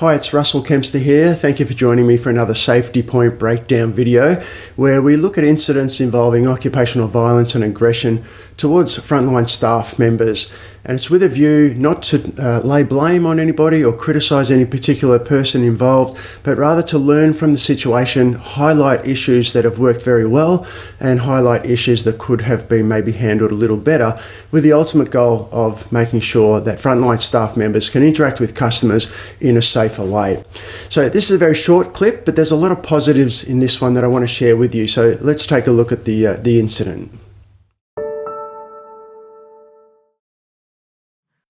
Hi, it's Russell Kempster here. Thank you for joining me for another safety point breakdown video where we look at incidents involving occupational violence and aggression towards frontline staff members. And it's with a view not to lay blame on anybody or criticise any particular person involved, but rather to learn from the situation, highlight issues that have worked very well and highlight issues that could have been maybe handled a little better, with the ultimate goal of making sure that frontline staff members can interact with customers in a safer way. So this is a very short clip, but there's a lot of positives in this one that I want to share with you. So let's take a look at the incident.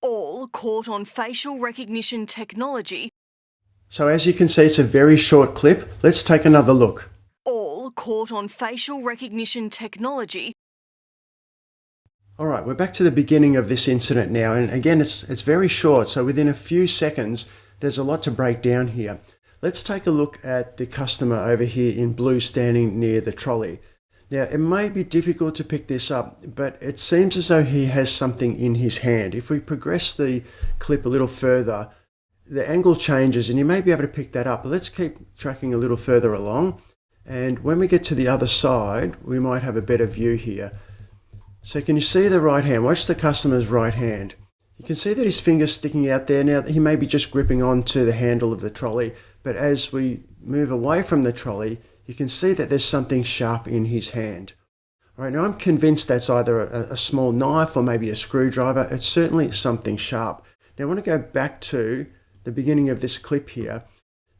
All caught on facial recognition technology. So as you can see, it's a very short clip. Let's take another look. All caught on facial recognition technology. All right, we're back to the beginning of this incident now. And again, it's very short. So within a few seconds, there's a lot to break down here. Let's take a look at the customer over here in blue standing near the trolley. Now, it may be difficult to pick this up, but it seems as though he has something in his hand. If we progress the clip a little further, the angle changes and you may be able to pick that up. But let's keep tracking a little further along. And when we get to the other side, we might have a better view here. So can you see the right hand? Watch the customer's right hand. You can see that his finger's sticking out there. Now, he may be just gripping onto the handle of the trolley, but as we move away from the trolley, you can see that there's something sharp in his hand. All right, now I'm convinced that's either a small knife or maybe a screwdriver. It's certainly something sharp. Now I want to go back to the beginning of this clip here.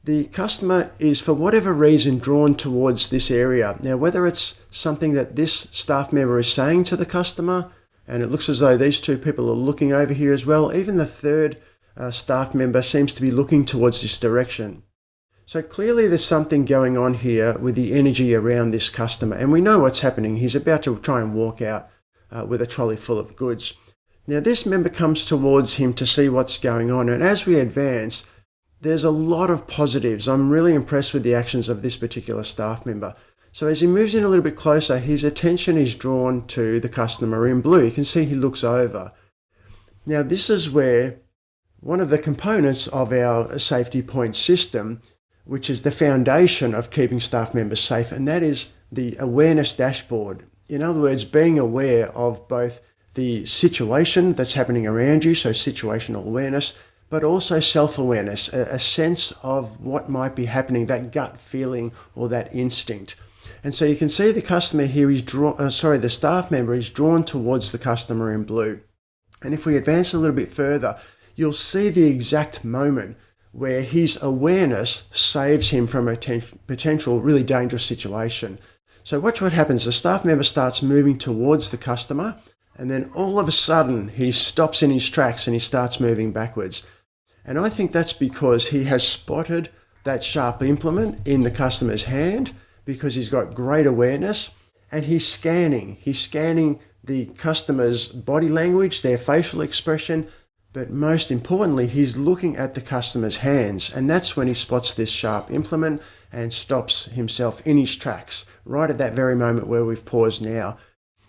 The customer is, for whatever reason, drawn towards this area. Now, whether it's something that this staff member is saying to the customer, and it looks as though these two people are looking over here as well, even the third staff member seems to be looking towards this direction. So clearly there's something going on here with the energy around this customer, and we know what's happening. He's about to try and walk out with a trolley full of goods. Now this member comes towards him to see what's going on, and as we advance, there's a lot of positives. I'm really impressed with the actions of this particular staff member. So as he moves in a little bit closer, his attention is drawn to the customer in blue. You can see he looks over. Now this is where one of the components of our safety point system, which is the foundation of keeping staff members safe, and that is the awareness dashboard. In other words, being aware of both the situation that's happening around you, so situational awareness, but also self-awareness, a sense of what might be happening, that gut feeling or that instinct. And so you can see the customer here is the staff member is drawn towards the customer in blue. And if we advance a little bit further, you'll see the exact moment where his awareness saves him from a potential really dangerous situation. So watch what happens. The staff member starts moving towards the customer, and then all of a sudden he stops in his tracks and he starts moving backwards. And I think that's because he has spotted that sharp implement in the customer's hand, because he's got great awareness, and he's scanning. He's scanning the customer's body language, their facial expression, but most importantly, he's looking at the customer's hands, and that's when he spots this sharp implement and stops himself in his tracks, right at that very moment where we've paused now.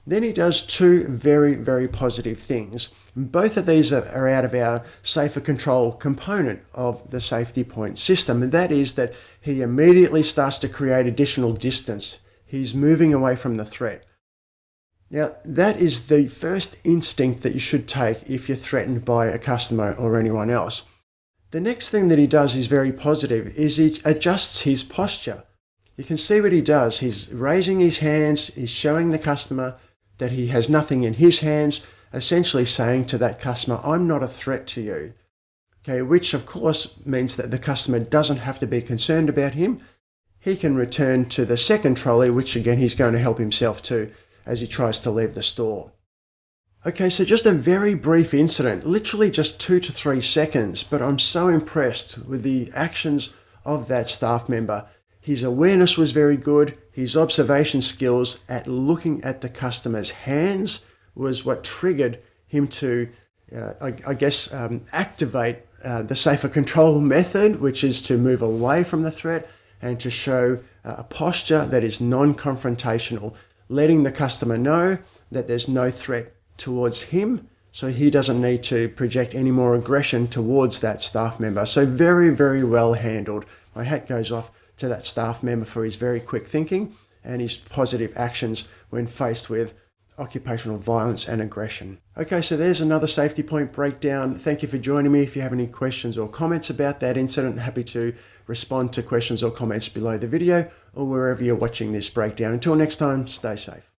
Then he does two very, very positive things. Both of these are out of our safer control component of the safety point system, and that is that he immediately starts to create additional distance. He's moving away from the threat. Now, that is the first instinct that you should take if you're threatened by a customer or anyone else. The next thing that he does is very positive, is he adjusts his posture. You can see what he does. He's raising his hands, he's showing the customer that he has nothing in his hands, essentially saying to that customer, I'm not a threat to you. Okay, which of course means that the customer doesn't have to be concerned about him. He can return to the second trolley, which again he's going to help himself to as he tries to leave the store. Okay, so just a very brief incident, literally just 2 to 3 seconds, but I'm so impressed with the actions of that staff member. His awareness was very good. His observation skills at looking at the customer's hands was what triggered him to, activate the safer control method, which is to move away from the threat and to show a posture that is non-confrontational, letting the customer know that there's no threat towards him, so he doesn't need to project any more aggression towards that staff member. So very, very well handled. My hat goes off to that staff member for his very quick thinking and his positive actions when faced with occupational violence and aggression. Okay, so there's another safety point breakdown. Thank you for joining me. If you have any questions or comments about that incident, happy to respond to questions or comments below the video or wherever you're watching this breakdown. Until next time, stay safe.